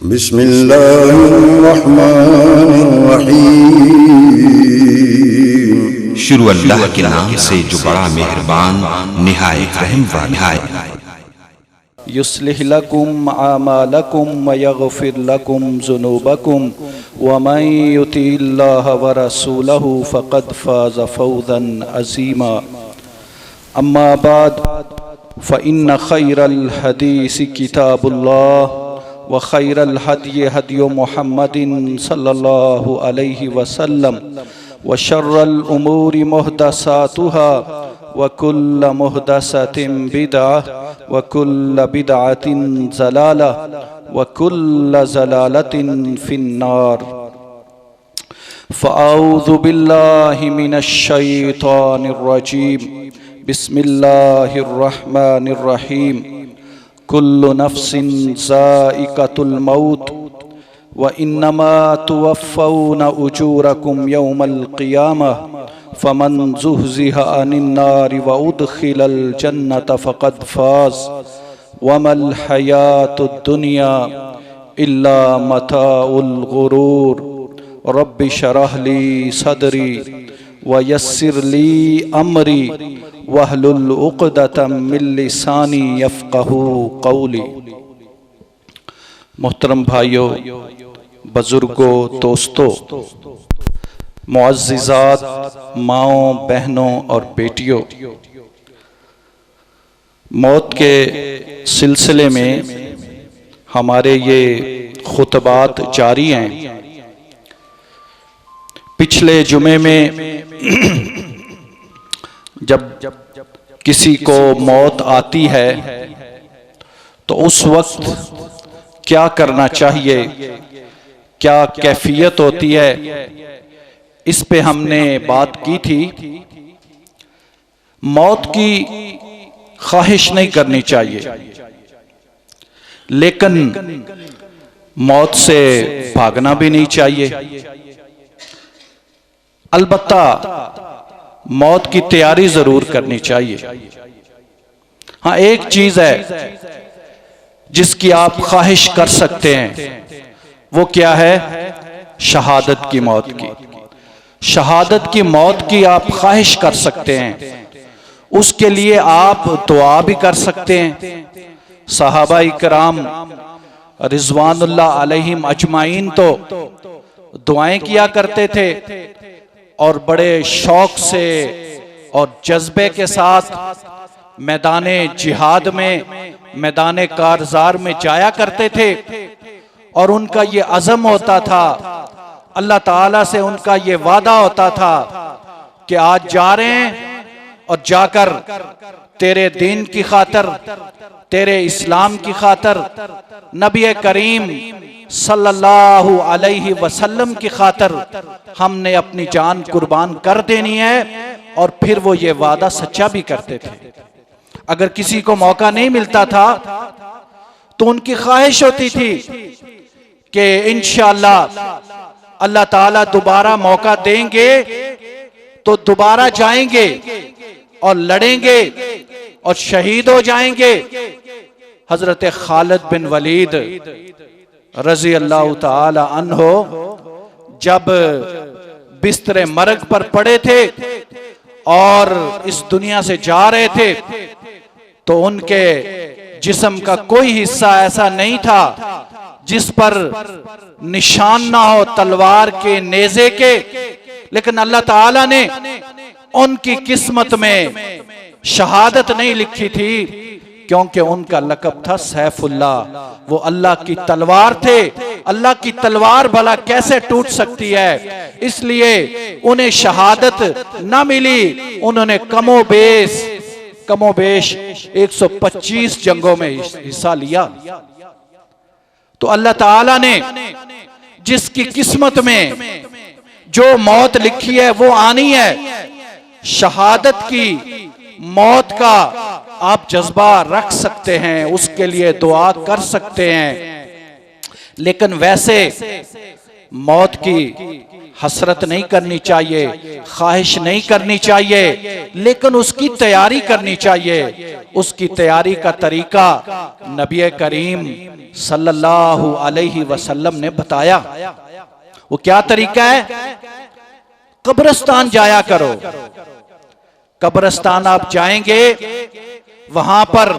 बिस्मिल्लाहिर्रहमानिर्रहीम। शुरू अल्लाह के नाम से जो बड़ा मेहरबान निहायत रहम वाला है। युस्लिह लकुम आमालकुम व यगफिर लकुम ज़ुनूबकुम व मन युतिल्लाह व रसूलहु फ़क़द फ़ाज़ फ़ौज़न अज़ीमा। अम्मा बाद फ़इन्न खैरल हदीस किताबुल्लाह व खैरल हदी हदी मुहम्मदिन सल्लल्लाहु अलैहि वसल्लम व शर्रल उमूरि मुहदसातुहा व कुल्ल मुहदसतिन बिदअह व कुल्ल बिदअतिन ज़लाला व कुल्ल ज़लालतिन फिन्नार। फ़अऊज़ु बिल्लाहि मिनश शैतानिर रजीम। बिस्मिल्लाहिर्रहमानिर्रहीम। कुल्लु नफ्सिन ज़ाइक़तुल मौत व इन्नमा तुवफ़्फ़ौना उजूरकुम यौमल क़ियामह फमन ज़ुहज़िहा अनिन नारि व उदख़िलल जन्नत फ़क़द फ़ाज़ वमल हयातुद दुनिया इल्ला मताउल गुरूर। रब्बि शरह ली सदरी व यस्सिर ली अमरी वहलुल उक़दतम मिन लिसानी यफ़क़हू क़ौली। मोहतरम भाइयों, बुजुर्गों, दोस्तों, मुअज़्ज़िज़ात, माओं, बहनों और बेटियों, मौत के सिलसिले में हमारे ये खुतबात जारी हैं। पिछले जुमे में जब किसी को मौत आती है तो उस वक्त क्या करना चाहिए, क्या कैफियत होती है, इस पे हमने बात की थी। मौत की ख्वाहिश नहीं करनी चाहिए, लेकिन मौत से भागना भी नहीं चाहिए। अलबत्ता मौत की तैयारी जरूर करनी चाहिए। हाँ, एक चीज है जिसकी आप ख्वाहिश कर सकते हैं, वो क्या है? शहादत की मौत की। शहादत की मौत की आप ख्वाहिश कर सकते हैं, उसके लिए आप दुआ भी कर सकते हैं। सहाबा इकराम रिज़वानुल्लाह अलैहिम अजमाइन तो दुआएं किया करते थे और बड़े शौक से और जज्बे के साथ मैदाने जिहाद में, मैदाने कारज़ार में जाया करते थे और उनका ये अज़म होता था, अल्लाह ताला से उनका ये वादा होता था कि आज जा रहे हैं और जाकर तेरे दीन की खातर, तेरे इस्लाम की खातर, नबी करीम सल्लल्लाहु अलैहि वसल्लम की खातर हमने अपनी जान कुर्बान कर देनी है। और फिर वो ये वादा सच्चा भी करते थे। अगर किसी को मौका नहीं मिलता था तो उनकी ख्वाहिश होती थी कि इंशाअल्लाह अल्लाह ताला दोबारा मौका देंगे तो दोबारा जाएंगे और लड़ेंगे और शहीद हो जाएंगे। हजरत खालिद बिन वलीद रजी अल्लाह ताला अन्हो जब बिस्तरे मरग पर पड़े थे और इस दुनिया से जा रहे थे तो उनके जिस्म का कोई हिस्सा ऐसा नहीं था जिस पर निशान ना हो तलवार के, नेज़े के, लेकिन अल्लाह ताला ने उनकी किस्मत में शहादत नहीं लिखी थी, क्योंकि उनका लक़ब था सैफुल्लाह। वो अल्लाह की तलवार थे। अल्लाह की तलवार भला कैसे टूट सकती है? इसलिए उन्हें शहादत न मिली। उन्होंने कमोबेश 125 जंगों में हिस्सा लिया। तो अल्लाह ताला ने जिसकी किस्मत में जो मौत लिखी है वो आनी है। शहादत की मौत का आप जज्बा रख सकते हैं, उसके लिए दुआ कर सकते हैं, लेकिन वैसे मौत की हसरत नहीं करनी चाहिए, ख्वाहिश नहीं करनी चाहिए, लेकिन उसकी तैयारी करनी चाहिए। उसकी तैयारी का तरीका नबी करीम सल्लल्लाहु अलैहि वसल्लम ने बताया। वो क्या तरीका है? कब्रिस्तान जाया करो। कब्रिस्तान आप जाएंगे, वहां पर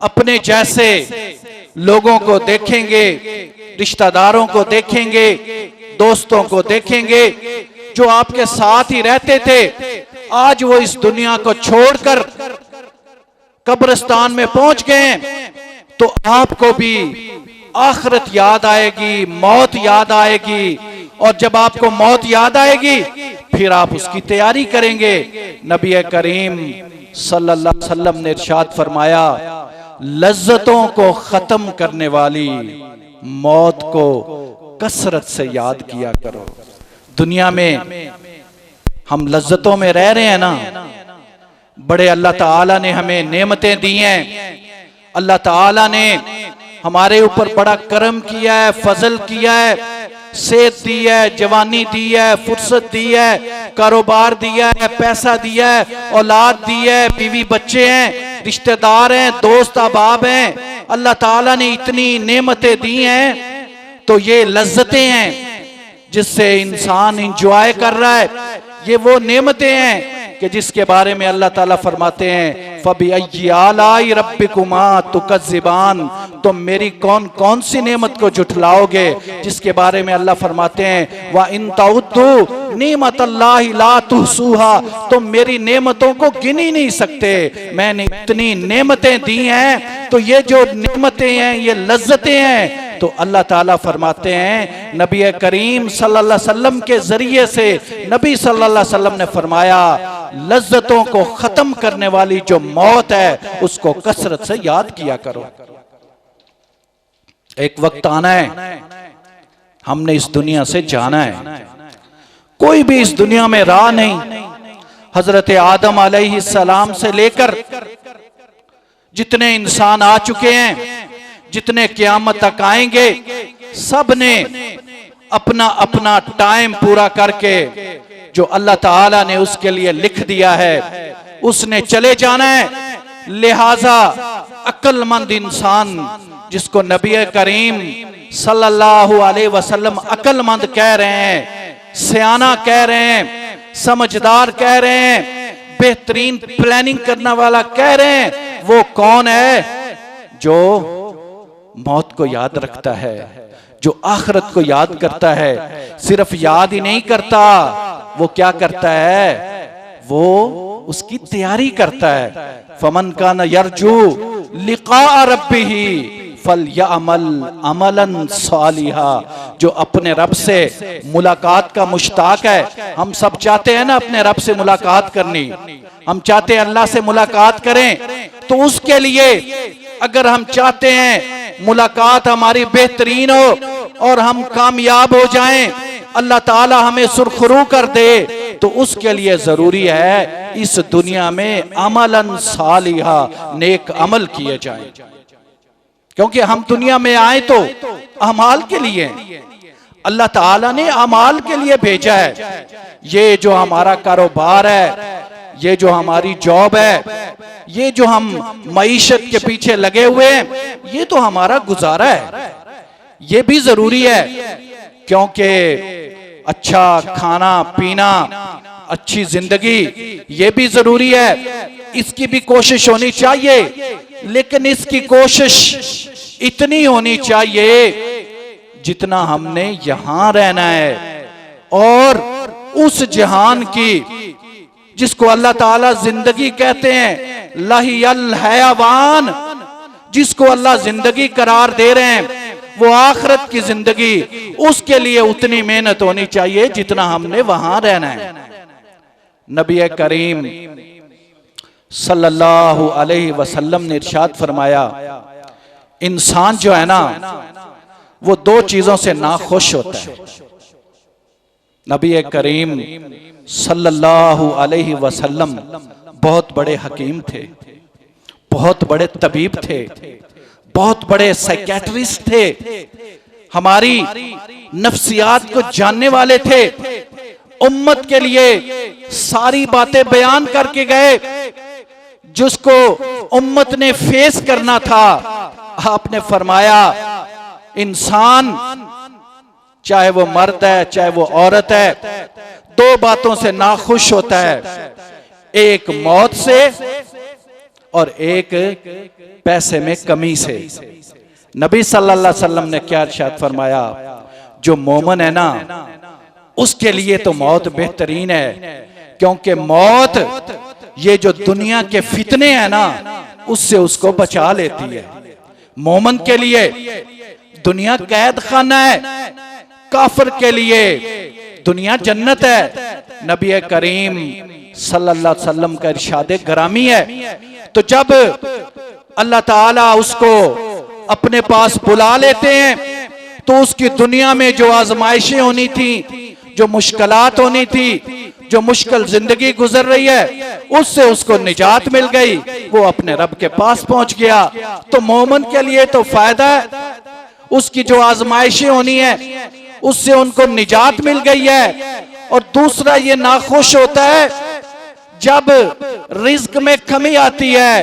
अपने जैसे लोगों को देखेंगे, रिश्तेदारों को देखेंगे, दोस्तों को देखेंगे जो आपके साथ ही रहते थे। आज वो इस दुनिया को छोड़कर कब्रिस्तान में पहुंच गए, तो आपको भी आखिरत याद आएगी, मौत याद आएगी। और जब आपको मौत याद आएगी, फिर आप उसकी तैयारी करेंगे। नबी करीम सल्लल्लाहु अलैहि वसल्लम ने इरशाद फरमाया, लज्जतों को खत्म करने वाली मौत को कसरत से याद किया करो। दुनिया में हम लज्जतों में रह रहे हैं ना, बड़े अल्लाह ताला ने हमें नेमतें दी हैं। अल्लाह ताला ने हमारे ऊपर बड़ा करम किया है, फजल किया है, सेहत दी है, जवानी दी है, फुर्सत दी है, कारोबार दिया है, पैसा दिया है, औलाद दी है, बीवी बच्चे हैं, रिश्तेदार हैं, दोस्त अहबाब हैं। अल्लाह ताला ने इतनी नेमतें दी हैं, तो ये लज्जतें हैं जिससे इंसान इंजॉय कर रहा है। ये वो नेमतें हैं कि जिसके बारे में अल्लाह ताला फरमाते हैं, फबिअय्यि आलाई रब्बिकुमा तुकज़्ज़िबान, तुम मेरी कौन कौन सी नेमत को झुठलाओगे, जिसके बारे में अल्लाह फरमाते हैं, व इन तउद्दू निअमतल्लाहि ला तुहसूहा, तुम मेरी नेमतों को गिन ही नहीं सकते। मैंने इतनी नेमतें दी हैं, तो ये जो नेमतें हैं, ये लज्जतें हैं। तो अल्लाह ताला फरमाते हैं, नबी करीम सल्लल्लाहु अलैहि वसल्लम के जरिए से नबी सल्लल्लाहु अलैहि वसल्लम ने फरमाया, लज्जतों को खत्म करने वाली जो मौत है, उसको कसरत से याद किया करो। एक वक्त आना है, हमने इस दुनिया से जाना है। कोई भी इस दुनिया में राह नहीं। हजरत आदम अलैहिस्सलाम से लेकर जितने इंसान आ चुके हैं, जितने क़यामत तक आएंगे, सब ने अपना अपना टाइम पूरा करके जो अल्लाह ताला ने उसके लिए लिख दिया है, उसने चले जाना है। लिहाजा अक्लमंद इंसान, जिसको नबी करीम सल्लल्लाहु अलैहि वसल्लम अक्लमंद कह रहे हैं, सियाना कह रहे हैं, समझदार कह रहे हैं, बेहतरीन प्लानिंग करने वाला कह रहे हैं, वो कौन है? जो मौत को याद रखता है, जो आखिरत को याद करता है। सिर्फ याद ही नहीं करता, वो क्या करता है? वो उसकी तैयारी करता है। फमन कान यरजू लिक़ा रब्बिही फलयअमल अमलन सालिहा, जो अपने रब से मुलाकात का मुश्ताक है। हम सब चाहते हैं ना अपने रब से मुलाकात करनी, हम चाहते हैं अल्लाह से मुलाकात करें। तो उसके लिए अगर हम चाहते हैं मुलाकात हमारी बेहतरीन हो और हम कामयाब हो जाएं, अल्लाह ताला हमें सुरखरू कर दे, तो उसके लिए जरूरी है इस दुनिया में अमलन सालिहा, नेक अमल किए जाएं। क्योंकि हम दुनिया में आए तो अमाल के लिए, अल्लाह ताला ने अमाल के लिए भेजा है। ये जो हमारा कारोबार है, ये जो हमारी जॉब है, ये जो हम मईशत के पीछे लगे हुए हैं, ये तो हमारा गुजारा है। ये भी जरूरी है, क्योंकि अच्छा खाना पीना, अच्छी जिंदगी, ये भी जरूरी है। इसकी भी कोशिश होनी चाहिए, लेकिन इसकी कोशिश इतनी होनी चाहिए जितना हमने यहां रहना है, और उस जहान की जिसको अल्लाह ताला जिंदगी कहते हैं, लहियल हयावान, जिसको अल्लाह जिंदगी करार दे रहे हैं, वो आखिरत की जिंदगी, उसके लिए उतनी मेहनत होनी चाहिए जितना हमने वहां रहना है। नबी करीम सल्लल्लाहु अलैहि वसल्लम ने इरशाद फरमाया, इंसान जो है ना, वो दो चीजों से नाखुश होता है। नबी करीम सल्लल्लाहु अलैहि वसल्लम बहुत बड़े हकीम थे, बहुत बड़े तबीब थे, बहुत बड़े साइकेट्रिस्ट थे। हमारी नफ्सियात को जानने वाले थे, उम्मत के लिए सारी बातें बयान करके गए जिसको उम्मत ने फेस करना था। आपने फरमाया इंसान चाहे वो मर्द है चाहे वो औरत है, दो बातों से नाखुश होता है, एक मौत से और एक पैसे में कमी से। नबी सल्लल्लाहु अलैहि वसल्लम ने क्या इरशाद फरमाया, जो मोमिन है ना उसके लिए तो मौत बेहतरीन है, क्योंकि मौत ये जो दुनिया के फितने हैं ना उससे उसको बचा लेती है। मोमिन के लिए दुनिया कैद खाना है, काफिर के लिए दुनिया जन्नत है। नबी करीम सल्लल्लाहु अलैहि वसल्लम का इरशाद ग्रामी है। तो जब अल्लाह ताला उसको अपने पास बुला लेते हैं तो उसकी दुनिया में जो आजमाइशें होनी थी, जो मुश्किलात होनी थी, जो मुश्किल जिंदगी गुजर रही है, उससे उसको निजात मिल गई, वो अपने रब के पास पहुंच गया। तो मोमिन के लिए तो फायदा है, उसकी जो आजमाइशें होनी है उससे उनको निजात मिल गई है। और दूसरा ये नाखुश होता है जब रिज्क में कमी आती है।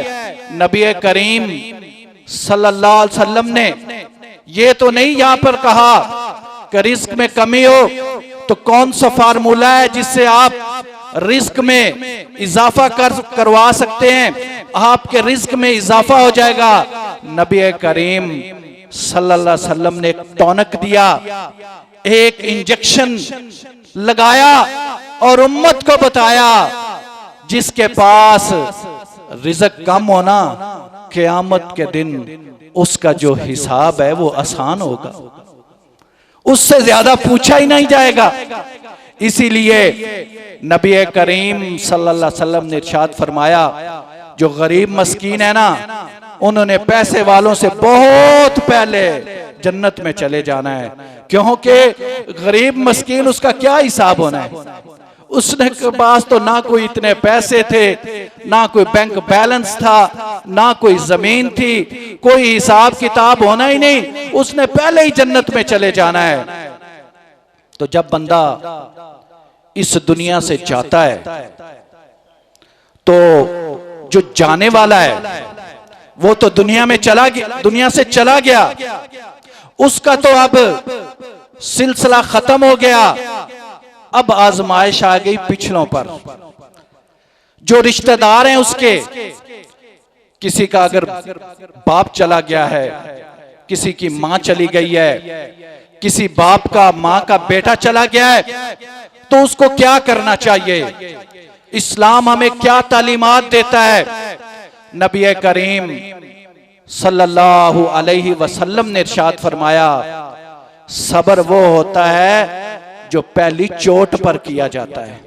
नबी करीम सल्लल्लाहु अलैहि वसल्लम ने ये तो नहीं यहां पर कहा कि रिज्क में कमी हो तो कौन सा फार्मूला है जिससे आप रिज्क में इजाफा करवा सकते हैं, आपके रिज्क में इजाफा हो जाएगा। नबी करीम सल्लल्लाहु अलैहि वसल्लम ने एक टॉनिक दिया, एक इंजेक्शन लगाया और उम्मत को बताया जिसके पास रिज़्क कम होना, क़यामत के दिन उसका जो हिसाब है वो आसान होगा, उससे ज्यादा पूछा ही नहीं जाएगा। इसीलिए नबी करीम सल्लल्लाहु अलैहि वसल्लम ने इरशाद फरमाया, जो गरीब मस्कीन है ना उन्होंने पैसे वालों से बहुत पहले जन्नत में चले जाना है, क्योंकि गरीब मस्कीन उसका क्या हिसाब होना है। उसने के पास तो ना कोई इतने पैसे थे, ना कोई बैंक बैलेंस था, ना कोई जमीन थी, कोई हिसाब किताब होना ही नहीं, उसने पहले ही जन्नत में चले जाना है। तो जब बंदा इस दुनिया से जाता है तो जो जाने वाला है वो तो दुनिया में चला गया, दुनिया से चला गया, उसका तो अब सिलसिला खत्म हो गया। अब आजमाइश आ गई पिछलों पर, जो रिश्तेदार हैं उसके, किसी का अगर बाप चला गया है, किसी की मां चली गई है, किसी बाप का मां का बेटा चला गया है, तो उसको क्या करना चाहिए, इस्लाम हमें क्या तालीमात देता है। नबी करीम सल्लल्लाहु अलैहि वसल्लम ने इरशाद फरमाया, सब्र वो होता है जो पहली चोट पर किया जाता है,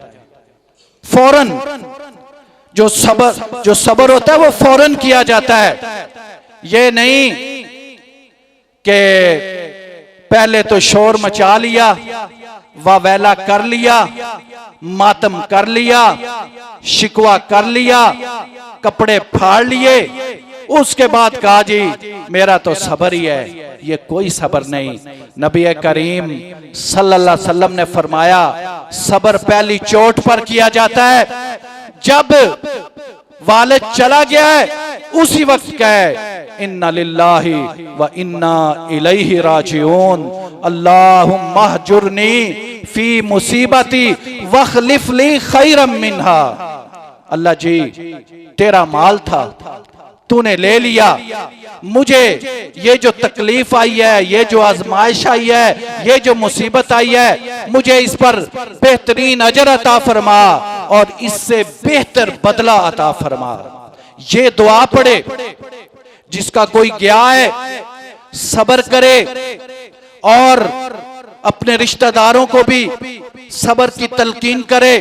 फौरन जो सब्र होता है वो फौरन किया जाता है। ये नहीं कि पहले तो शोर मचा लिया, वावेला कर लिया, मातम कर लिया, शिकवा कर लिया, कपड़े फाड़ लिए, उसके बाद कहा जी मेरा तो सब्र ही है। ये कोई सब्र नहीं। नबी करीम सल्लल्लाहु अलैहि वसल्लम ने फरमाया, सब्र पहली चोट पर किया जाता है। जब वालिद चला गया है उसी वक्त कहे इन्ना लिल्लाहि व इन्ना इलैहि राजिऊन, अल्लाहुम्मा अहजुरनी फी मुसीबती वखलिफ ली खैरम मिन्हा। अल्लाह जी तेरा माल था, तूने ले लिया, मुझे ये जो तकलीफ आई है, ये जो आजमाइश आई है, ये जो मुसीबत आई है, मुझे इस पर बेहतरीन अजर अता फरमा और इससे बेहतर बदला अता फरमा। ये दुआ पढ़े, जिसका कोई गया है सब्र करे और अपने रिश्तेदारों को भी सब्र की तलकीन करे।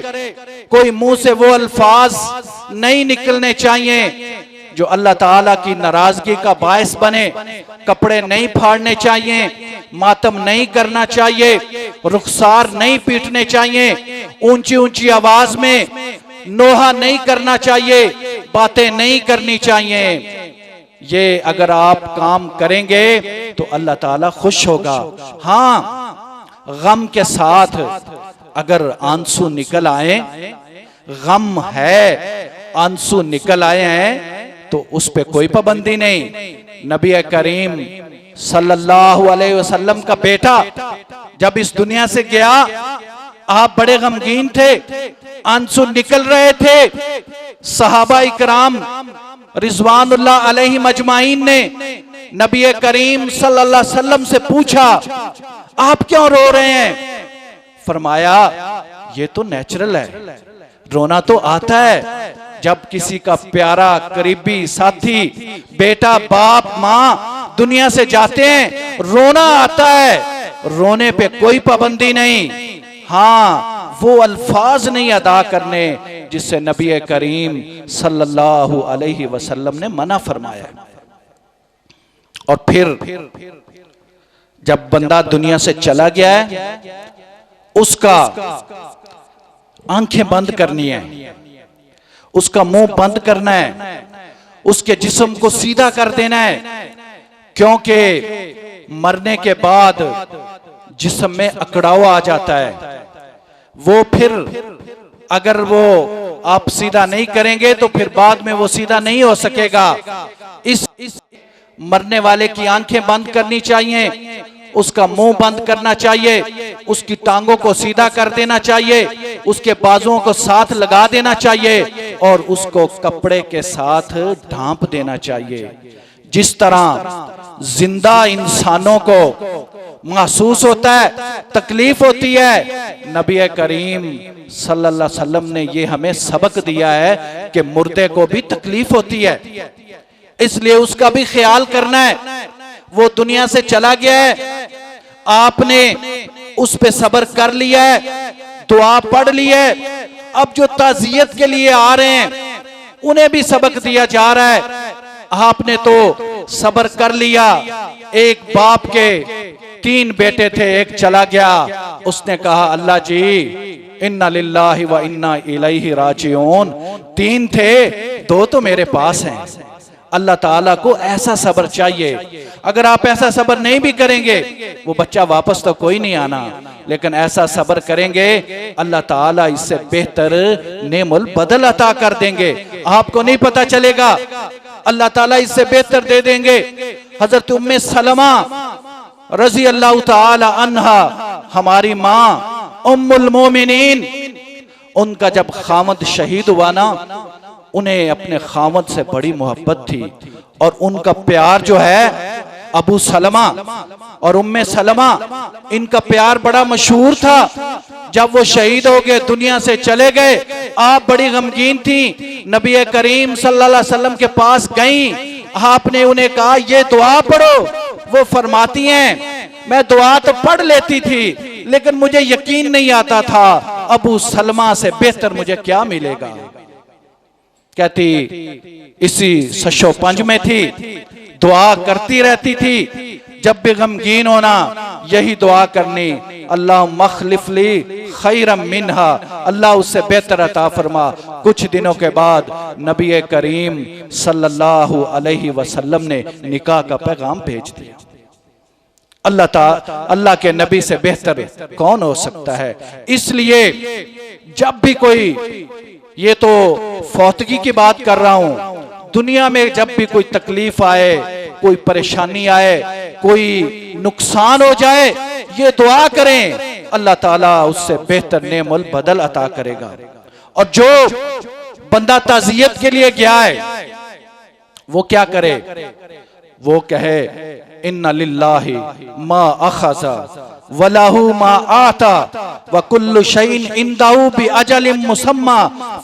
कोई मुंह से वो अल्फाज नहीं निकलने चाहिए जो अल्लाह ताला की नाराजगी का बायस बने। कपड़े नहीं फाड़ने चाहिए, मातम नहीं करना चाहिए, रुखसार नहीं पीटने चाहिए, ऊंची ऊंची आवाज में नोहा नहीं करना चाहिए, बातें नहीं करनी चाहिए। ये अगर आप काम करेंगे तो अल्लाह ताला खुश होगा। हाँ, गम के साथ अगर आंसू निकल आए, गम है, आंसू निकल आए हैं, तो उस पे कोई पाबंदी नहीं। नबी करीम सल्लल्लाहु अलैहि वसल्लम का बेटा जब इस दुनिया से गया, आप बड़े गमगीन थे, आंसू निकल रहे थे। सहाबा इकराम रिजवानुल्लाह अलैहिम अजमाइन ने नबी करीम सल्लल्लाहु अलैहि वसल्लम से पूछा, आप क्यों रो रहे हैं? फरमाया, ये तो नेचुरल है, रोना तो आता है जब किसी का प्यारा करीबी साथी, बेटा, बाप, माँ दुनिया से जाते हैं, रोना आता है। रोने पे कोई पाबंदी नहीं। हाँ, वो अल्फाज नहीं अदा करने जिससे नबी करीम सल्लल्लाहु अलैहि वसल्लम ने मना फरमाया। और फिर जब बंदा दुनिया से चला गया है, उसका आंखें बंद करनी है, उसका मुंह बंद करना है, उसके जिस्म को सीधा कर देना है, क्योंकि मरने के बाद जिस्म में अकड़ाव आ जाता है। वो फिर अगर वो आप सीधा नहीं करेंगे तो फिर बाद में वो सीधा नहीं हो सकेगा। इस मरने वाले की आंखें बंद करनी चाहिए, उसका मुंह बंद करना चाहिए, उसकी टांगों को सीधा कर देना चाहिए, उसके बाजुओं को साथ लगा देना चाहिए और उसको कपड़े के साथ ढांप देना चाहिए। जिस तरह जिंदा इंसानों को महसूस होता है, तकलीफ होती है, नबी करीम सल्लल्लाहु अलैहि वसल्लम ने ये हमें सबक दिया है कि मुर्दे को भी तकलीफ होती है, इसलिए उसका भी ख्याल करना है। वो दुनिया से चला गया है, आपने उस पे सब्र कर लिया है, दुआ पढ़ ली है, अब जो ताज़ियत के लिए आ रहे हैं उन्हें भी सबक दिया जा रहा है। आपने तो सब्र कर लिया। एक बाप के 3 बेटे थे, एक चला गया, उसने कहा, अल्लाह जी, इन्ना लिल्लाहि व इन्ना इलैहि राजिऊन। 3 थे, 2 तो मेरे पास हैं। अल्लाह ताला को ऐसा सब्र चाहिए। अगर आप ऐसा सब्र नहीं भी करेंगे, वो बच्चा वापस तो कोई नहीं आना, लेकिन ऐसा सब्र करेंगे, अल्लाह ताला इससे बेहतर नेमुल बदल अता कर देंगे। आपको नहीं पता चलेगा, अल्लाह ताला इससे बेहतर दे देंगे। हजरत उम्मे सलमा रजी अल्लाह ताला अन्हा, हमारी माँ उम्मुल मोमिनीन, उनका जब खामद शहीद हुआ ना, उन्हें अपने खामद से बड़ी मोहब्बत थी और उनका प्यार जो है, अबू सलमा और उम्मे सलमा, इनका प्यार बड़ा मशहूर था। जब वो शहीद हो गए, दुनिया से चले गए, आप बड़ी गमगीन थी, नबी करीम सल्लल्लाहु अलैहि वसल्लम के पास गईं, आपने उन्हें कहा, ये दुआ पढ़ो। वो फरमाती हैं, मैं दुआ तो पढ़ लेती थी, लेकिन मुझे यकीन नहीं आता था अबू सलमा से बेहतर मुझे क्या मिलेगा। कहती इसी सशो पंज में थी, दुआ करती रहती थी, जब भी गमगीन होना यही दुआ करनी, अल्लाह मखलिफली खैरम मिन्हा, अल्लाह उससे बेहतर अता फरमा। कुछ दिनों के बाद नबी करीम सल्लल्लाहु अलैहि वसल्लम ने निकाह का पैगाम भेज दिया। अल्लाह के नबी से बेहतर कौन हो सकता है। इसलिए जब भी कोई, ये तो फौतगी की बात कर रहा हूं, दुनिया में जब भी कोई तकलीफ आए, कोई परेशानी आए, कोई नुकसान हो जाए, ये दुआ करें, अल्लाह ताला उससे बेहतर नेमुल बदल अता करेगा। और जो बंदा ताज़ियत के लिए गया है, वो क्या करे? वो कहे, इन्ना लिल्लाहि मा अखज़ा वलहु मा आता व कुल्लु शैइन इंदहु बि अजलिम मुसम्मा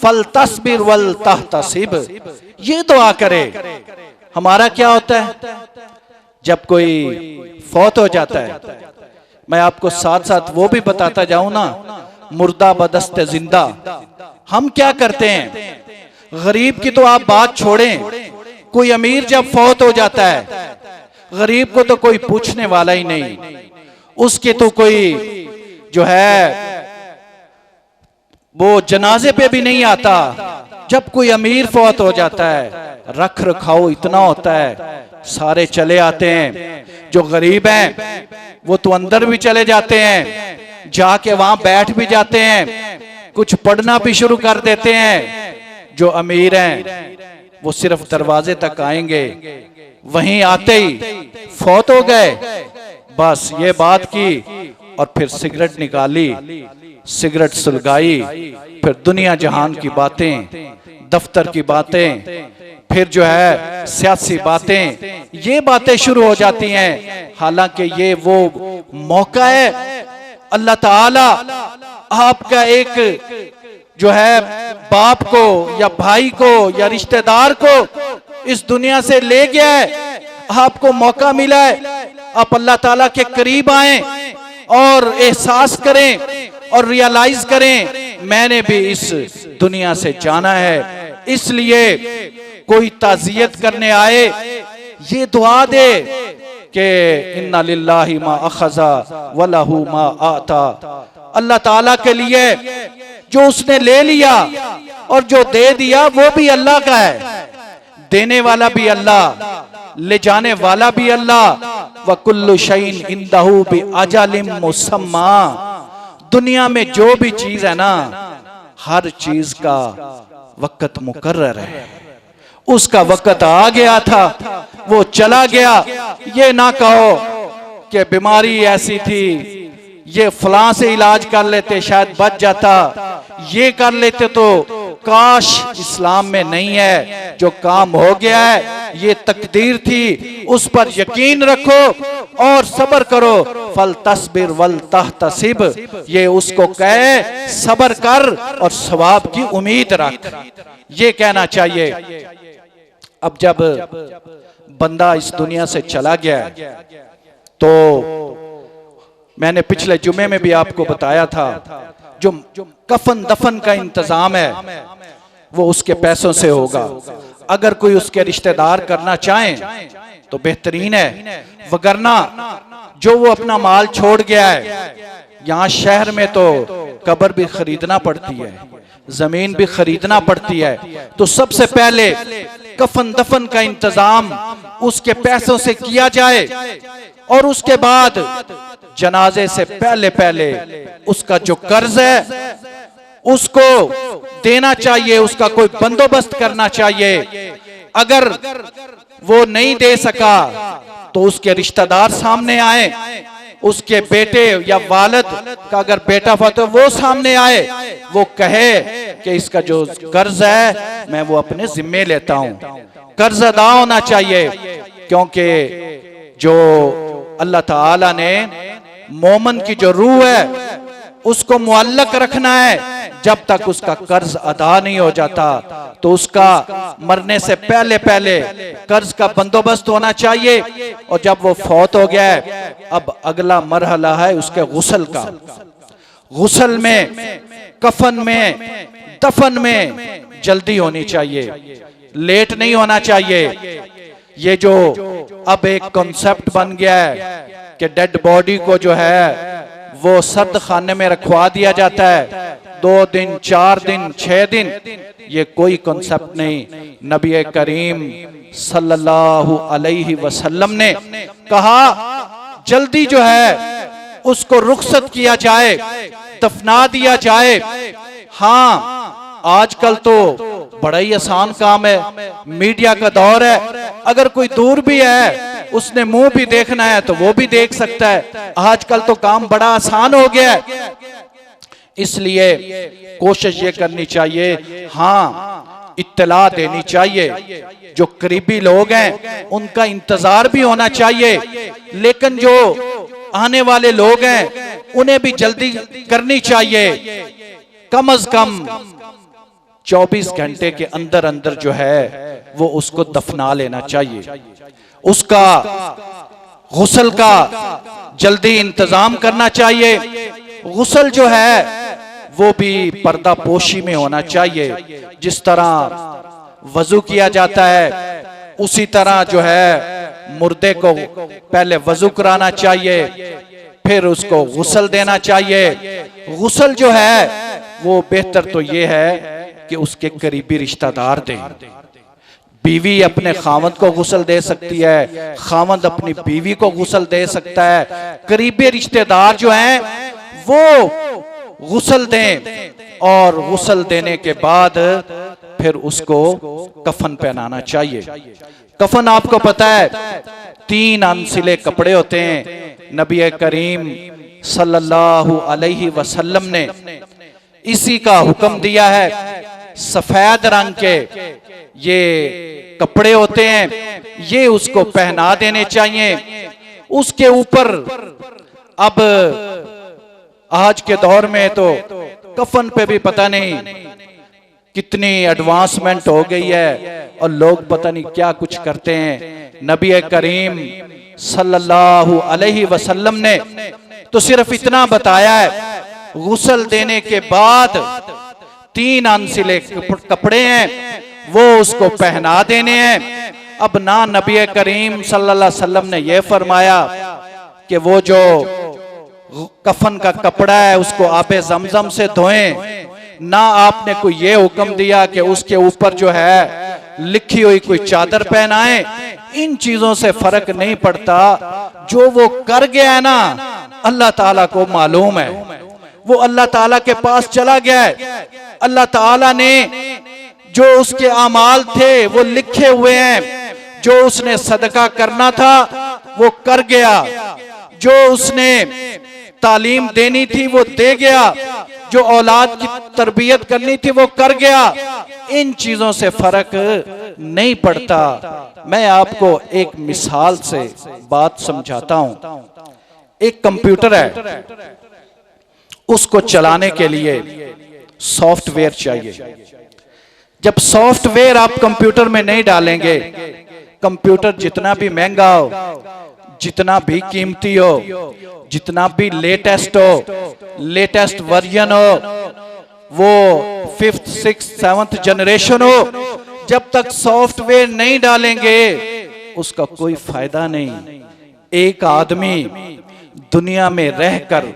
फलतस्बिर वल तहतसिब। ये दुआ करे। हमारा क्या होता है जब कोई फौत हो जाता है? मैं आपको साथ साथ वो भी बताता जाऊं ना, मुर्दा बदस्ते जिंदा। हम क्या करते हैं? गरीब की तो आप बात छोड़ें, कोई अमीर जब फौत हो जाता है, गरीब को तो कोई पूछने वाला ही नहीं, उसके तो कोई जो है वो जनाजे पे भी नहीं आता। जब कोई अमीर फौत हो जाता है, रख रखाव इतना होता है, सारे चले आते हैं। जो गरीब हैं वो तो अंदर भी चले जाते हैं, जाके वहां बैठ भी जाते हैं, कुछ पढ़ना भी शुरू कर देते हैं। जो अमीर हैं वो सिर्फ दरवाजे तक आएंगे, वहीं आते ही फौत हो गए, बस ये बात की और फिर सिगरेट निकाली, सिगरेट सुलगाई, फिर दुनिया जहान की बातें, दफ्तर की बातें, फिर जो है सियासी बातें, ये बातें शुरू हो जाती हैं। हालांकि ये वो मौका है, अल्लाह ताला आपका एक जो है बाप को या भाई को या रिश्तेदार को इस दुनिया से ले गया है, आपको मौका मिला है, आप अल्लाह ताला के करीब आए और एहसास करें और रियलाइज करें मैंने भी इस दुनिया से जाना है। इसलिए कोई ताज़ियत करने आए, ये दुआ दे कि इन्ना लिल्लाहि मा अखज़ा व लहू मा आता। अल्लाह ताला के लिए जो उसने ले लिया और जो दे दिया वो भी अल्लाह का है, देने वाला भी अल्लाह, ले जाने वाला भी अल्लाह। व कुल्लु शैइन इंदहू बि अजलिम मुसम्मा। दुनिया में जो भी चीज है ना, हर चीज का वक्त मुकर्रर है, उसका वक्त आ गया था, वो चला गया। ये ना कहो कि बीमारी ऐसी थी, ये फलां से इलाज कर लेते शायद बच जाता, ये कर लेते तो काश। इस्लाम में नहीं है, जो काम हो गया है ये तकदीर थी, उस पर यकीन रखो और सब्र करो। फल तस्बिर वल तहतसिब, ये उसको कहे सब्र कर और सवाब की उम्मीद रख, ये कहना चाहिए। अब जब बंदा इस दुनिया से चला गया तो मैंने पिछले जुमे में भी आपको बताया था, जो कफन दफन का इंतजाम है वो उसके पैसों से होगा। अगर कोई उसके रिश्तेदार करना चाहें तो बेहतरीन है, वगरना जो वो अपना माल छोड़ गया है, यहाँ शहर में तो कब्र भी खरीदना पड़ती है, जमीन भी खरीदना पड़ती है, तो सबसे पहले कफन दफन का इंतजाम उसके पैसों से किया जाए और उसके बाद जनाजे से पहले पहले उसका जो कर्ज है उसको देना चाहिए, उसका कोई बंदोबस्त करना चाहिए। अगर वो नहीं दे सका तो उसके रिश्तेदार सामने आए, उसके बेटे या वालिद का अगर बेटा हुआ तो वो सामने आए, वो कहे कि इसका जो कर्ज है मैं वो अपने जिम्मे लेता हूँ। कर्ज अदा होना चाहिए, क्योंकि जो अल्लाह ताला ने मोमन की जो रूह है उसको मुअल्लक रखना है, जब तक उसका कर्ज अदा नहीं हो जाता तो उसका मरने से पहले पहले कर्ज का बंदोबस्त होना चाहिए। और जब वो फौत हो गया है, अब अगला मरहला है उसके गुस्ल का। गुस्ल में, कफन में, दफन में जल्दी होनी चाहिए, लेट नहीं होना चाहिए। ये जो अब एक कॉन्सेप्ट बन गया है कि डेड बॉडी को जो है वो सर्द खाने में रखवा दिया जाता है, 2 दिन 4 दिन 6 दिन, ये कोई कॉन्सेप्ट नहीं। नबी करीम सल्लल्लाहु अलैहि वसल्लम ने कहा जल्दी जो है उसको रुखसत किया जाए, दफना दिया जाए। हाँ, आजकल तो बड़ा ही आसान काम है, मीडिया का दौर है, अगर कोई दूर भी है उसने मुंह भी देखना है तो वो भी देख सकता है। आजकल तो काम बड़ा आसान हो गया है, इसलिए कोशिश ये करनी चाहिए, हाँ इत्तला देनी चाहिए। जो करीबी लोग हैं उनका इंतजार भी होना चाहिए, लेकिन जो आने वाले लोग हैं उन्हें भी जल्दी करनी चाहिए। कम से कम 24 घंटे के अंदर अंदर जो है वो उसको दफना लेना चाहिए, उसका गुस्ल का जल्दी इंतजाम करना चाहिए। गुस्ल जो है वो भी पर्दा पोशी में होना चाहिए, जिस तरह वजू किया जाता है उसी तरह जो है मुर्दे को पहले वजू कराना चाहिए, फिर उसको गुस्ल देना चाहिए। गुस्ल जो है वो बेहतर तो ये है कि उसके करीबी रिश्तेदार दें। बीवी अपने खामद को गुस्ल दे सकती है, खामद अपनी बीवी को गुस्ल दे सकता है, करीबी रिश्तेदार जो हैं वो गुस्ल दें, और गुस्ल देने के बाद फिर उसको कफन पहनाना चाहिए। कफन आपको पता है 3 अनसिले कपड़े होते हैं। नबी करीम सल्लल्लाहु अलैहि वसल्लम ने इसी का हुक्म दिया है। सफेद रंग के ये कपड़े होते हैं, ये उसको पहना देने चाहिए। उसके ऊपर अब आज के दौर में तो कफन पे भी पता नहीं कितनी एडवांसमेंट हो गई है, और लोग पता नहीं क्या कुछ करते हैं। नबी करीम सल्लल्लाहु अलैहि वसल्लम ने तो सिर्फ इतना बताया है, गुस्ल देने के बाद 3 अनसिले कपड़े हैं, वो उसको पहना देने हैं। अब ना नबी करीम सल्लल्लाहु अलैहि वसल्लम ने यह फरमाया कि वो जो कफन का कपड़ा है उसको आबे ज़मज़म से धोएं, ना आपने कोई ये हुक्म दिया कि उसके ऊपर जो है लिखी हुई कोई चादर पहनाएं। इन चीजों से फर्क नहीं पड़ता। जो वो कर गया है ना, अल्लाह ताला को मालूम है, वो अल्लाह ताला के पास चला गया है। अल्लाह ताला ने जो उसके अमाल थे वो लिखे हुए हैं। जो उसने सदका करना था वो कर गया, जो उसने तालीम देनी थी वो दे गया, जो औलाद की तरबियत करनी थी वो कर गया। इन चीजों से फर्क नहीं पड़ता। मैं आपको एक मिसाल से बात समझाता हूं। एक कंप्यूटर है, उसको चलाने के लिए सॉफ्टवेयर चाहिए। जब सॉफ्टवेयर आप कंप्यूटर में नहीं डालेंगे, कंप्यूटर जितना भी महंगा हो, जितना भी कीमती हो, जितना भी लेटेस्ट वर्जन हो, वो 5th 6th 7th जनरेशन हो, जब तक सॉफ्टवेयर नहीं डालेंगे उसका कोई फायदा नहीं। एक आदमी दुनिया में रहकर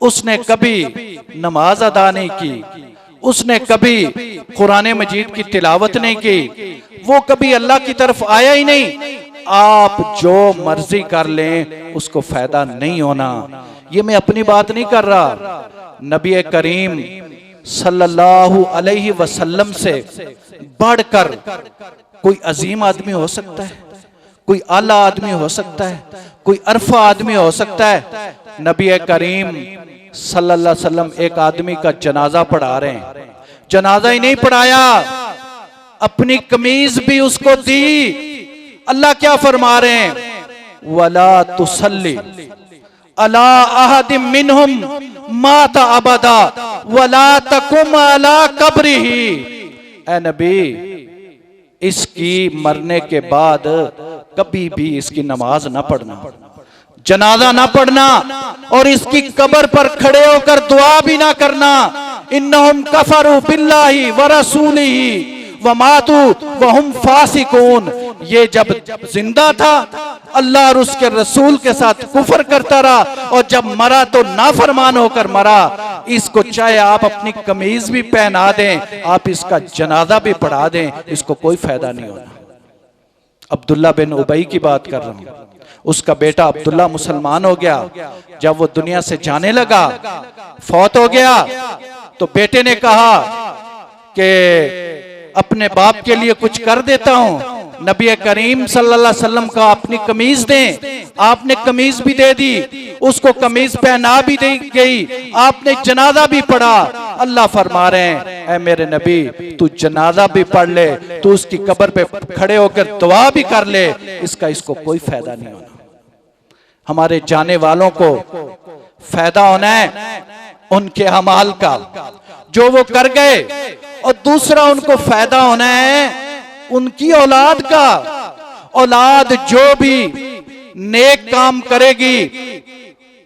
उसने कभी नमाज अदा नहीं की, उसने कभी कुरान मजीद की तिलावत नहीं की, वो कभी अल्लाह की तरफ आया ही नहीं। आप जो मर्जी कर लें उसको फायदा नहीं होना। ये मैं अपनी बात नहीं कर रहा, नबी करीम सल्लल्लाहु अलैहि वसल्लम से बढ़कर कोई अजीम आदमी हो सकता है, कोई आला आदमी हो सकता है, कोई अरफा आदमी हो सकता है। नबी करीम सल्लल्लाहु अलैहि वसल्लम एक आदमी का जनाजा पढ़ा रहे हैं। जनाजा ही नहीं पढ़ाया, अपनी कमीज भी उसको दी। अल्लाह क्या फरमा रहे हैं, वला तुसल्ली अला अहदिम मिनहुम माता अबदा वला तकुम अला कब्रिही। ऐ नबी, इसकी मरने के बाद कभी भी इसकी नमाज ना पढ़ना, जनाजा ना पढ़ना, और इसकी कब्र पर खड़े होकर दुआ भी ना करना। इन्नहुम कफरू बिल्लाहि व रसूलिही व मातू व हुम फासिकून। ये जब जिंदा था अल्लाह और उसके रसूल के साथ कुफर करता रहा, और जब मरा तो नाफरमान होकर मरा। इसको चाहे आप अपनी कमीज भी पहना दें, आप इसका जनाजा भी पढ़ा दें, इसको कोई फायदा नहीं होना। अब्दुल्ला बिन उबई की बात कर रहा हूं। उसका बेटा अब्दुल्ला मुसलमान हो गया। जब वो दुनिया से जाने लगा, फौत हो गया, तो बेटे ने कहा कि अपने बाप के लिए कुछ कर देता हूं। नबी करीम सल्लल्लाहु अलैहि वसल्लम का अपनी कमीज दें। आपने कमीज भी दे दी, उसको कमीज पहना भी दी गई, आपने जनाजा भी पढ़ा। अल्लाह फरमा रहे हैं, ऐ मेरे नबी, तू जनाजा भी पढ़ ले, तू उसकी कब्र पे खड़े होकर दुआ भी कर ले, इसको कोई फायदा नहीं होना। हमारे जाने वालों को फायदा होना है उनके अमाल का जो वो कर गए, और दूसरा उनको फायदा होना है उनकी औलाद का। औलाद जो भी नेक काम करेगी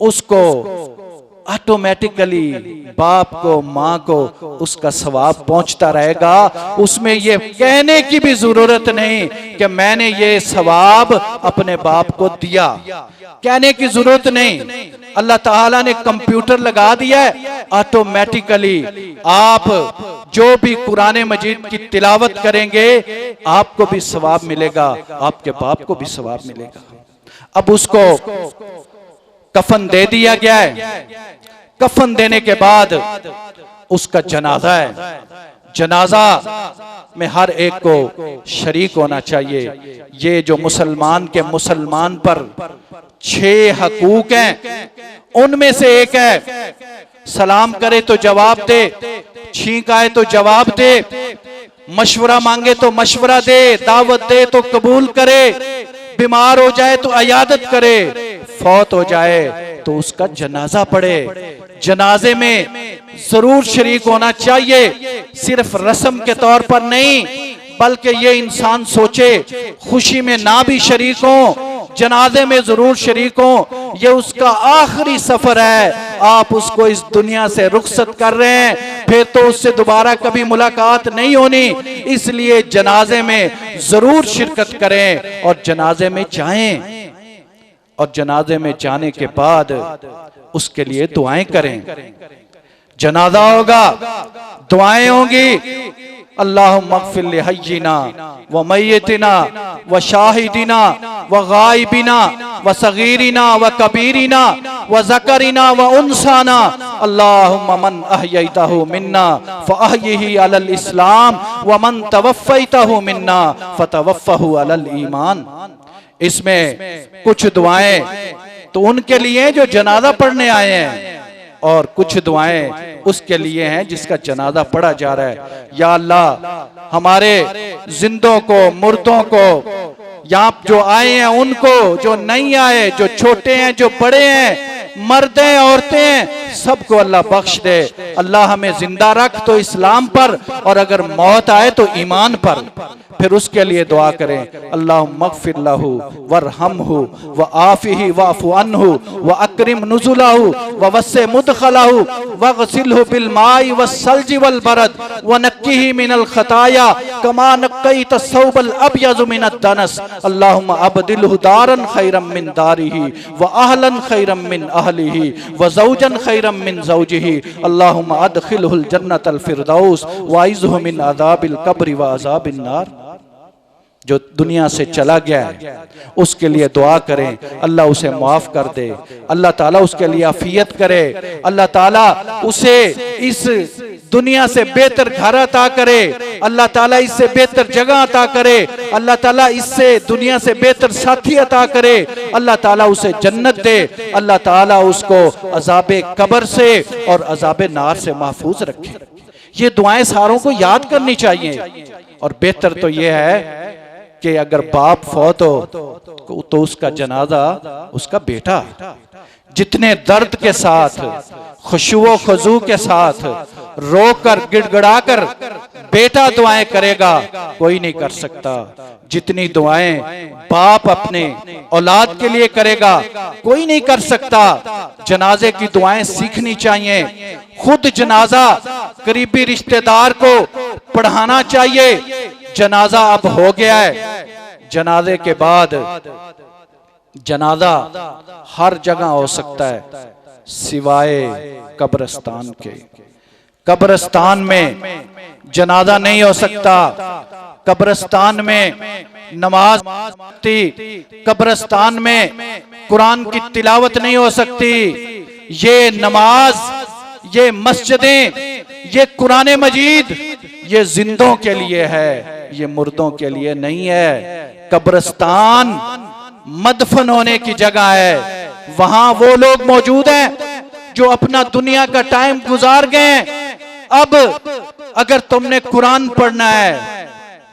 उसको ऑटोमेटिकली बाप को माँ को उसका सवाब पहुंचता रहेगा। उसमें ये कहने की भी जरूरत नहीं कि मैंने ये सवाब अपने बाप को दिया, कहने की जरूरत नहीं। अल्लाह ताला ने कंप्यूटर लगा दिया है, ऑटोमेटिकली आप जो भी कुरान मजीद की तिलावत करेंगे आपको भी सवाब मिलेगा, आपके बाप को भी सवाब मिलेगा। अब उसको कफन दे दिया गया है, कफन देने के बाद उसका जनाजा है। जनाजा में हर एक को शरीक होना चाहिए। ये जो मुसलमान के मुसलमान पर 6 हकूक हैं, उनमें से एक है सलाम करे तो जवाब दे, छींक आए तो जवाब दे, मशवरा मांगे तो मशवरा दे, दावत दे तो कबूल करे, बीमार हो जाए तो अयादत करे, फौत हो जाए तो उसका जनाजा पढ़े। जनाजे में जरूर शरीक होना चाहिए, सिर्फ रस्म के तौर पर नहीं, बल्कि ये इंसान सोचे खुशी में ना भी शरीक हो, जनाजे में जरूर शरीक हो। ये उसका आखिरी सफर है, आप उसको इस दुनिया से रुखसत कर रहे हैं, फिर तो उससे दोबारा कभी मुलाकात नहीं होनी, इसलिए जनाजे में जरूर शिरकत करें और जनाजे में जाएं। और जनाजे में जाने के बाद उसके लिए दुआएं करें। जनाजा होगा, दुआएं होंगी, अल्लाहुम्मा अग़फ़िर लिहय्यिना व मय्यितिना व शाहिदिना व गायबिना व सगीरिना व कबीरिना व ज़करिना व उन्साना, अल्लाहुम्मा मन अहयैतहु मिन्ना फ़अहयिही अलल इस्लाम व मन तवफ़्फ़ैतहु मिन्ना फ़तवफ़्फ़हु अलल ईमान। इसमें कुछ दुआएं तो उनके लिए जो जनाजा पढ़ने आए हैं, और कुछ दुआएं उसके लिए हैं जिसका जनाजा पढ़ा जा रहा है। या अल्लाह हमारे जिंदों को, मुर्दों को, यहाँ जो आए हैं उनको, जो नहीं आए, जो छोटे हैं, जो बड़े हैं, मर्द हैं, औरतें हैं, सबको अल्लाह बख्श दे। अल्लाह हमें जिंदा रख तो इस्लाम पर, और अगर मौत आए तो ईमान पर। फिर उसके लिए दुआ करें, अल्लाहुम्मा अग़फ़िर लहू वरहमहू व आफ़िही वअफ़ु अन्हु व अक्रिम नुज़ुलहू व वस्सि मुदख़लहू वग़सिलहू बिल माई वस्सल्जि वल बरद व नक्किही मिनल ख़ताया कमा नक्कैत अस्सौबल अब्यज़ मिनद दनस। अल्लाहुम्मा अब्दिलहू दारन खैरम मिन दारिही व अहलन खैरम मिन अहलिही व ज़ौजन खैरम मिन ज़ौजिही। अल्लाहुम्मा अदखिलहुल जन्नतल फ़िरदौस व अइज़हु मिन अज़ाबिल क़ब्र व अज़ाबिन नार। जो दुनिया से चला गया है उसके लिए दुआ करें, अल्लाह उसे माफ कर दे, अल्लाह ताला उसके लिए आफियत करे, अल्लाह ताला उसे इस दुनिया से बेहतर घर अता करे, अल्लाह ताला इससे बेहतर जगह अता करे, अल्लाह ताला इससे दुनिया से बेहतर साथी अता करे, अल्लाह ताला उसे जन्नत दे, अल्लाह ताला उसको अज़ाबे कब्र से और अज़ाबे नार से महफूज रखे। ये दुआएं सारों को याद करनी चाहिए। और बेहतर तो ये है कि अगर बाप फौत हो तो उसका जनाजा उसका बेटा जितने दर्द के साथ, खुशू खजू के साथ, रोकर गिड़गिड़ाकर बेटा दुआएं करेगा, कोई नहीं कर सकता। जितनी दुआएं बाप अपने औलाद के लिए करेगा, कोई नहीं कर सकता। जनाजे की दुआएं सीखनी चाहिए, खुद जनाजा करीबी रिश्तेदार को पढ़ाना चाहिए। जनाजा अब हो गया है, जनाजे के बाद जनाजा हर जगह हो सकता है सिवाय कब्रिस्तान के। कब्रिस्तान में जनाजा नहीं हो सकता, कब्रिस्तान में नमाज, कब्रिस्तान में कुरान की तिलावत नहीं हो सकती। ये नमाज, ये मस्जिदें, ये कुरान मजीद ये जिंदों के लिए है, ये मुर्दों के लिए नहीं है। कब्रिस्तान मदफन होने की जगह है, वहां वो लोग मौजूद हैं जो अपना दुनिया का टाइम गुजार गए। अब अगर तुमने कुरान पढ़ना है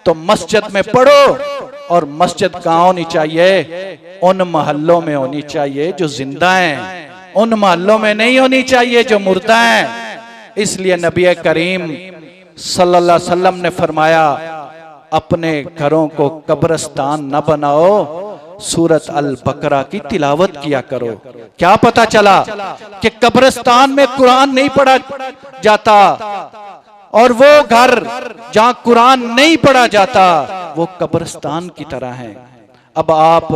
तो मस्जिद में पढ़ो, और मस्जिद कहाँ होनी चाहिए? उन मोहल्लों में होनी चाहिए जो जिंदा हैं, उन मोहल्लों में नहीं होनी चाहिए जो मुर्दा हैं। इसलिए नबी करीम सल्लल्लाहु अलैहि वसल्लम ने फरमाया, अपने घरों को कब्रिस्तान न बनाओ, सूरत अल बकरा की तिलावत किया करो। क्या पता चला कि कब्रिस्तान में कुरान नहीं पढ़ा जाता, और वो घर जहां कुरान नहीं पढ़ा जाता वो कब्रिस्तान की तरह है। अब आप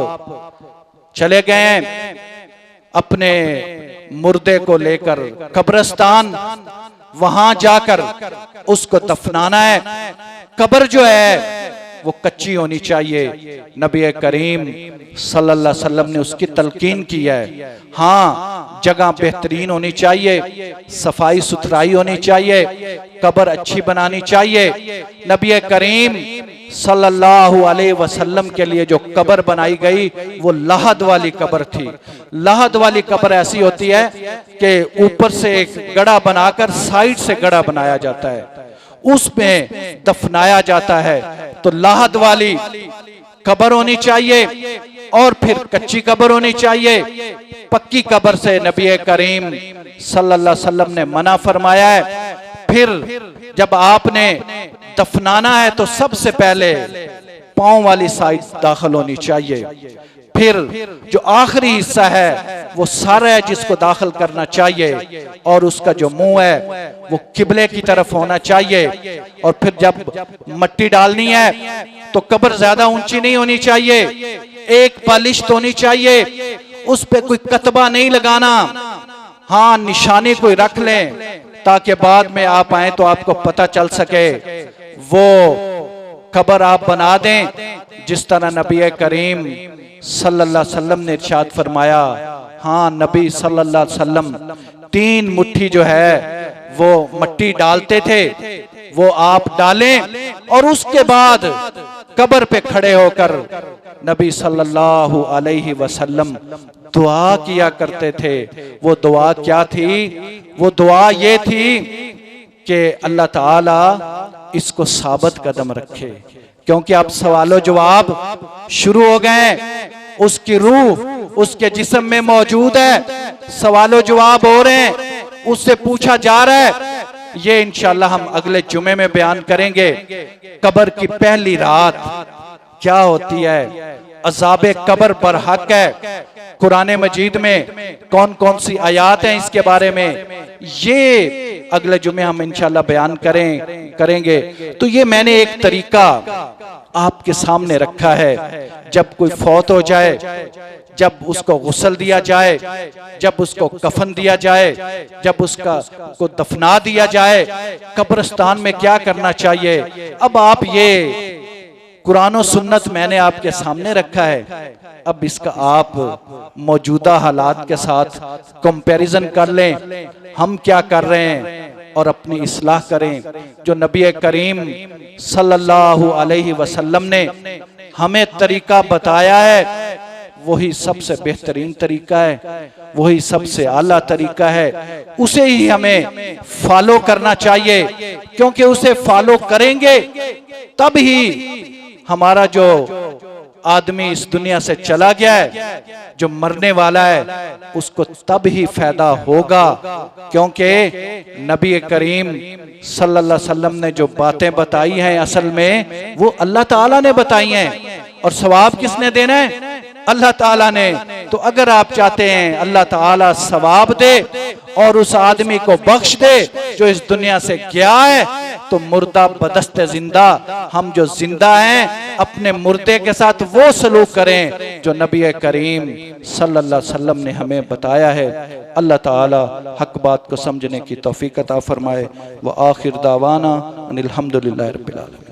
चले गए अपने मुर्दे को लेकर कब्रिस्तान, वहां जाकर उसको दफनाना है। कब्र जो है वो कच्ची होनी चाहिए। नबी करीम सल्लल्लाहु अलैहि वसल्लम ने उसकी तलकीन की है। हाँ, जगह बेहतरीन होनी चाहिए, सफाई सुथराई होनी चाहिए, कब्र अच्छी बनानी चाहिए। नबी करीम सल्लल्लाहु अलैहि वसल्लम के लिए जो कब्र बनाई गई वो लाहद वाली कब्र थी। लाहद वाली कब्र ऐसी होती है कि ऊपर से एक गड़ा बनाकर साइड से गड़ा बनाया जाता है, उसमें दफनाया जाता है। तो लाहद वाली कब्र होनी चाहिए, और फिर कच्ची कब्र होनी चाहिए। पक्की कब्र से नबी करीम सल्लल्लाहु अलैहि वसल्लम ने मना फरमाया है। फिर जब आपने दफनाना है तो सबसे पहले पांव वाली साइड दाखिल होनी चाहिए। फिर जो आखिरी हिस्सा है वो सारा है जिसको दाखिल करना चाहिए, और उसका जो मुंह है वो किबले की तरफ होना चाहिए। और फिर जब मट्टी डालनी है तो कब्र ज्यादा ऊंची नहीं होनी चाहिए, एक पालिश होनी चाहिए, उस पे कोई कतबा नहीं लगाना। हाँ, निशानी कोई रख लें ताकि बाद में आप आए तो आपको पता चल सके। वो कब्र आप बना दें जिस तरह नबी करीम सल्लल्लाहु अलैहि वसल्लम ने इरशाद फरमाया। हाँ, नबी सल्लल्लाहु अलैहि वसल्लम 3 मुट्ठी जो है वो मट्टी डालते थे, वो आप डालें, और उसके बाद कब्र पे खड़े होकर नबी सल्लल्लाहु अलैहि वसल्लम दुआ किया करते थे। वो दुआ क्या थी? वो दुआ ये थी कि अल्लाह ताला इसको साबित कदम रखे, क्योंकि अब सवालो जवाब शुरू हो गए। उसकी रूह उसके जिस्म में मौजूद है, सवालो जवाब हो रहे हैं, उससे पूछा जा रहा है। ये इंशाल्लाह हम अगले जुमे में बयान करेंगे। कब्र की पहली रात क्या होती है, अज़ाबे कब्र पर हक है, कुरान मजीद में कौन कौन सी आयात हैं इसके बारे में, ये अगले जुमे हम इंशाल्लाह बयान करेंगे। तो ये मैंने एक तरीका आपके सामने रखा है। जब कोई फौत हो जाए, जब उसको गुस्ल दिया जाए, जब उसको कफन दिया जाए, जब उसका को दफना दिया जाए, कब्रिस्तान में क्या करना चाहिए। अब आप ये कुरान और सुन्नत मैंने आपके सामने रखा है, अब इसका आप मौजूदा हालात के साथ कंपैरिजन कर लें, हम क्या कर रहे हैं, और अपनी इस्लाह करें। जो नबी करीम सल्लल्लाहु अलैहि वसल्लम ने हमें तरीका बताया है वही सबसे बेहतरीन तरीका है, वही सबसे आला तरीका है, उसे ही हमें फॉलो करना चाहिए। क्योंकि उसे फॉलो करेंगे तब ही हमारा जो आदमी इस दुनिया से चला गया है, जो मरने वाला है, उसको तब ही फायदा होगा। क्योंकि नबी करीम सल्लल्लाहु अलैहि वसल्लम ने जो बातें बताई हैं असल में वो अल्लाह ताला ने बताई हैं, और सवाब किसने देना है? अल्लाह ताला ने। तो अगर आप चाहते हैं अल्लाह ताला सवाब दे और उस आदमी को बख्श दे जो इस दुनिया से गया है, तो मुर्दा बदस्ते जिंदा, हम जो जिंदा हैं अपने मुर्दे के साथ वो सलूक करें जो नबी करीम सल्लल्लाहु अलैहि वसल्लम ने हमें बताया है। अल्लाह ताला हक बात को समझने की तौफीक अता फरमाए। व आखिर दावाना अनिल हम्दुलिल्लाहि रब्बिल आलमीन।